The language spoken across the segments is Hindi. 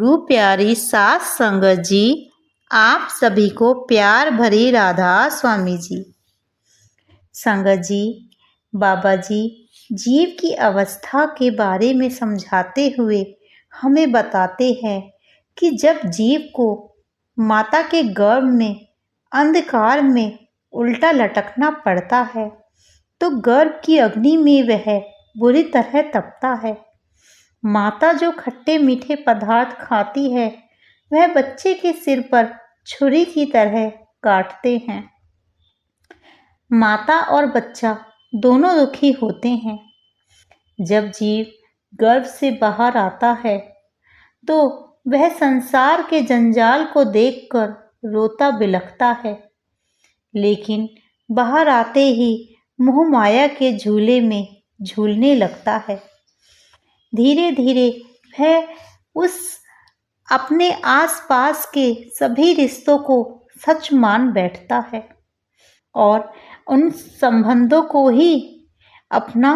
गुरु प्यारी सास संगत जी, आप सभी को प्यार भरी राधा स्वामी जी। संगत जी, बाबा जी जीव की अवस्था के बारे में समझाते हुए हमें बताते हैं कि जब जीव को माता के गर्भ में अंधकार में उल्टा लटकना पड़ता है तो गर्भ की अग्नि में वह बुरी तरह तपता है। माता जो खट्टे मीठे पदार्थ खाती है वह बच्चे के सिर पर छुरी की तरह काटते हैं। माता और बच्चा दोनों दुखी होते हैं। जब जीव गर्भ से बाहर आता है तो वह संसार के जंजाल को देखकर रोता बिलखता है, लेकिन बाहर आते ही मोह माया के झूले में झूलने लगता है। धीरे धीरे वह उस अपने आसपास के सभी रिश्तों को सच मान बैठता है और उन संबंधों को ही अपना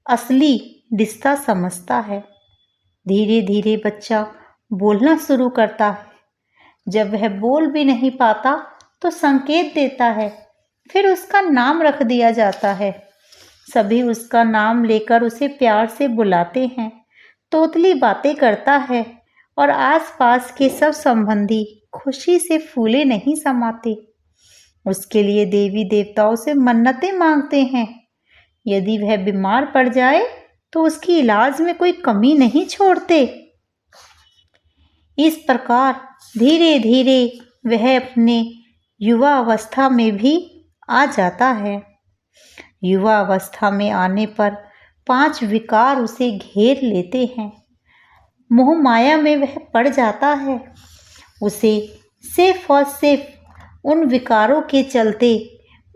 असली रिश्ता समझता है। धीरे धीरे बच्चा बोलना शुरू करता है। जब वह बोल भी नहीं पाता तो संकेत देता है, फिर उसका नाम रख दिया जाता है। सभी उसका नाम लेकर उसे प्यार से बुलाते हैं। तोतली बातें करता है और आसपास के सब संबंधी खुशी से फूले नहीं समाते। उसके लिए देवी देवताओं से मन्नतें मांगते हैं। यदि वह बीमार पड़ जाए तो उसकी इलाज में कोई कमी नहीं छोड़ते। इस प्रकार धीरे धीरे वह अपने युवा अवस्था में भी आ जाता है। युवा अवस्था में आने पर 5 विकार उसे घेर लेते हैं। मोह माया में वह पड़ जाता है। उसे सिर्फ और सिर्फ उन विकारों के चलते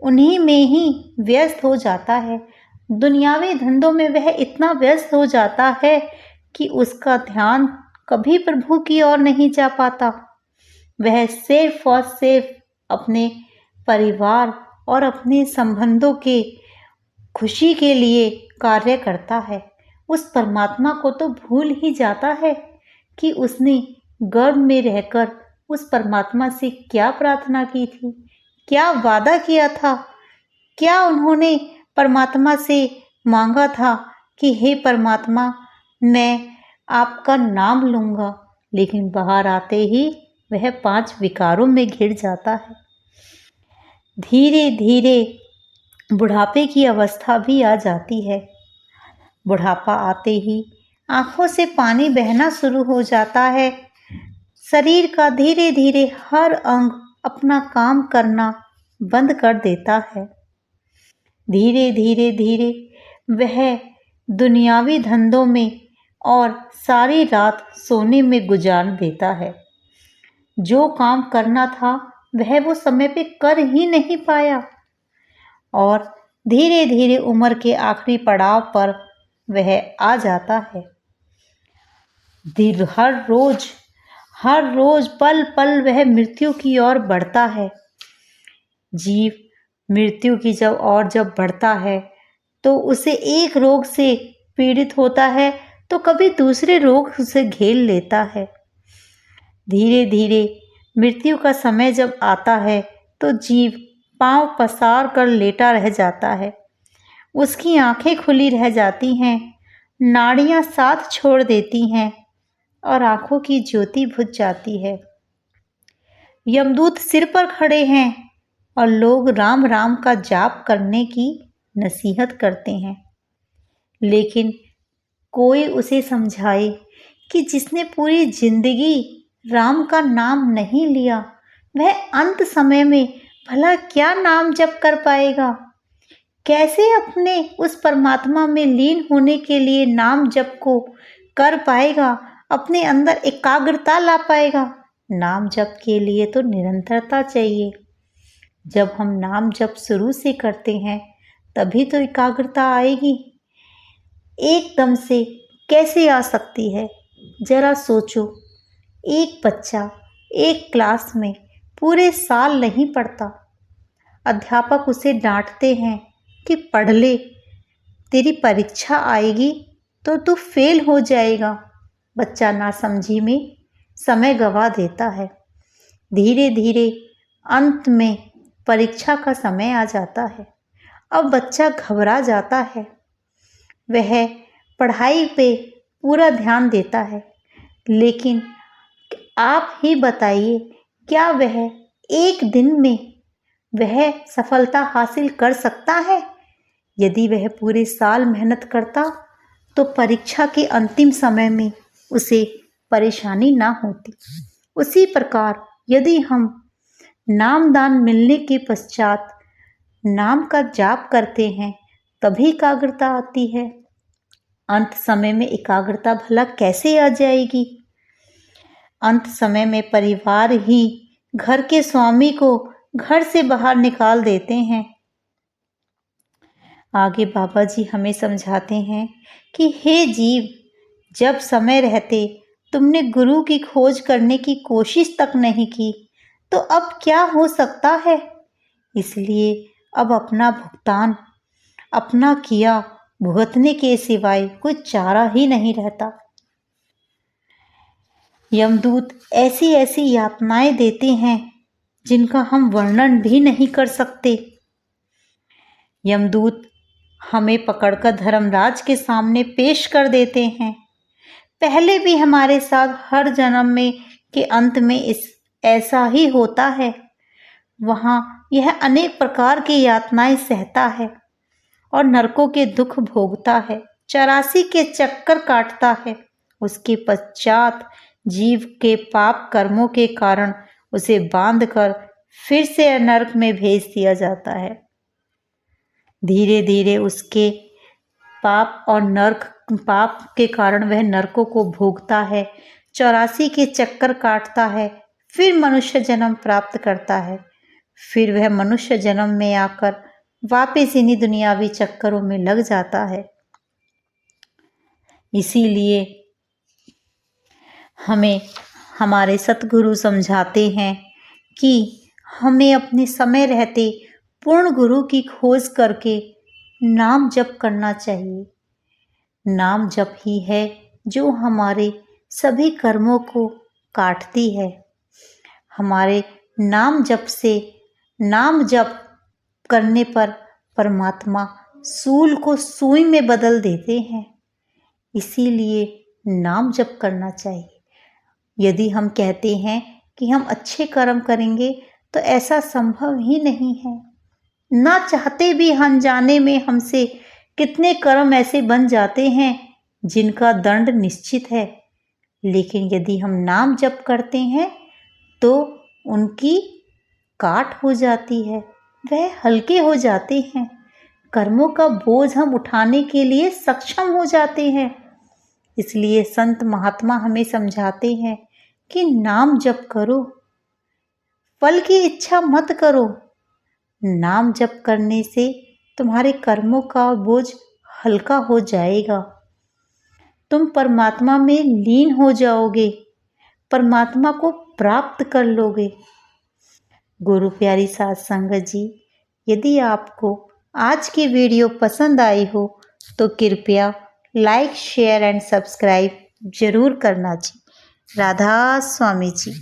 उन्हीं में ही व्यस्त हो जाता है। दुनियावी धंधों में वह इतना व्यस्त हो जाता है कि उसका ध्यान कभी प्रभु की ओर नहीं जा पाता। वह सिर्फ और सिर्फ अपने परिवार और अपने संबंधों के खुशी के लिए कार्य करता है। उस परमात्मा को तो भूल ही जाता है कि उसने गर्भ में रहकर उस परमात्मा से क्या प्रार्थना की थी, क्या वादा किया था, क्या उन्होंने परमात्मा से मांगा था कि हे परमात्मा मैं आपका नाम लूँगा। लेकिन बाहर आते ही वह 5 विकारों में घिर जाता है। धीरे धीरे बुढ़ापे की अवस्था भी आ जाती है। बुढ़ापा आते ही आंखों से पानी बहना शुरू हो जाता है। शरीर का धीरे धीरे हर अंग अपना काम करना बंद कर देता है। धीरे धीरे धीरे वह दुनियावी धंधों में और सारी रात सोने में गुजार देता है। जो काम करना था वह वो समय पे कर ही नहीं पाया और धीरे धीरे उम्र के आखिरी पड़ाव पर वह आ जाता है। हर रोज पल पल वह मृत्यु की ओर बढ़ता है। जीव मृत्यु की जब बढ़ता है तो उसे एक रोग से पीड़ित होता है तो कभी दूसरे रोग उसे घेर लेता है। धीरे धीरे मृत्यु का समय जब आता है तो जीव पांव पसार कर लेटा रह जाता है। उसकी आंखें खुली रह जाती हैं, नाड़ियां साथ छोड़ देती हैं और आंखों की ज्योति बुझ जाती है। यमदूत सिर पर खड़े हैं और लोग राम राम का जाप करने की नसीहत करते हैं, लेकिन कोई उसे समझाए कि जिसने पूरी जिंदगी राम का नाम नहीं लिया वह अंत समय में भला क्या नाम जप कर पाएगा, कैसे अपने उस परमात्मा में लीन होने के लिए नाम जप को कर पाएगा, अपने अंदर एकाग्रता ला पाएगा। नाम जप के लिए तो निरंतरता चाहिए। जब हम नाम जप शुरू से करते हैं तभी तो एकाग्रता आएगी। एकदम से कैसे आ सकती है? जरा सोचो, एक बच्चा एक क्लास में पूरे साल नहीं पढ़ता। अध्यापक उसे डांटते हैं कि पढ़ ले, तेरी परीक्षा आएगी तो तू फेल हो जाएगा। बच्चा नासमझी में समय गवा देता है। धीरे धीरे अंत में परीक्षा का समय आ जाता है। अब बच्चा घबरा जाता है। वह पढ़ाई पे पूरा ध्यान देता है, लेकिन आप ही बताइए, क्या वह एक दिन में वह सफलता हासिल कर सकता है? यदि वह पूरे साल मेहनत करता तो परीक्षा के अंतिम समय में उसे परेशानी ना होती। उसी प्रकार यदि हम नामदान मिलने के पश्चात नाम का जाप करते हैं तभी एकाग्रता आती है। अंत समय में एकाग्रता भला कैसे आ जाएगी? अंत समय में परिवार ही घर के स्वामी को घर से बाहर निकाल देते हैं। आगे बाबा जी हमें समझाते हैं कि हे जीव, जब समय रहते तुमने गुरु की खोज करने की कोशिश तक नहीं की तो अब क्या हो सकता है? इसलिए अब अपना भुगतान अपना किया भुगतने के सिवाय कोई चारा ही नहीं रहता। यमदूत ऐसी ऐसी यातनाएं देते हैं जिनका हम वर्णन भी नहीं कर सकते। यमदूत हमें पकड़कर धर्मराज के सामने पेश कर देते हैं। पहले भी हमारे साथ हर जन्म में के अंत में ऐसा ही होता है। वहाँ यह अनेक प्रकार की यातनाएं सहता है और नरकों के दुख भोगता है, 84 के चक्कर काटता है। उसके पश्चात जीव के पाप कर्मों के कारण उसे बांधकर फिर से नरक में भेज दिया जाता है। धीरे धीरे उसके पाप के कारण वह नरकों को भोगता है, 84 के चक्कर काटता है, फिर मनुष्य जन्म प्राप्त करता है। फिर वह मनुष्य जन्म में आकर वापस इन्हीं दुनियावी चक्करों में लग जाता है। इसीलिए हमें हमारे सतगुरु समझाते हैं कि हमें अपने समय रहते पूर्ण गुरु की खोज करके नाम जप करना चाहिए। नाम जप ही है जो हमारे सभी कर्मों को काटती है। हमारे नाम जप करने पर परमात्मा सूल को सुई में बदल देते हैं। इसीलिए नाम जप करना चाहिए। यदि हम कहते हैं कि हम अच्छे कर्म करेंगे तो ऐसा संभव ही नहीं है। ना चाहते भी अनजाने में हमसे कितने कर्म ऐसे बन जाते हैं जिनका दंड निश्चित है। लेकिन यदि हम नाम जप करते हैं तो उनकी काट हो जाती है, वह हल्के हो जाते हैं। कर्मों का बोझ हम उठाने के लिए सक्षम हो जाते हैं। इसलिए संत महात्मा हमें समझाते हैं कि नाम जप करो, फल की इच्छा मत करो। नाम जप करने से तुम्हारे कर्मों का बोझ हल्का हो जाएगा। तुम परमात्मा में लीन हो जाओगे, परमात्मा को प्राप्त कर लोगे। गुरु प्यारी साध संगत जी, यदि आपको आज की वीडियो पसंद आई हो तो कृपया लाइक, शेयर एंड सब्सक्राइब जरूर करना जी। राधा स्वामी जी।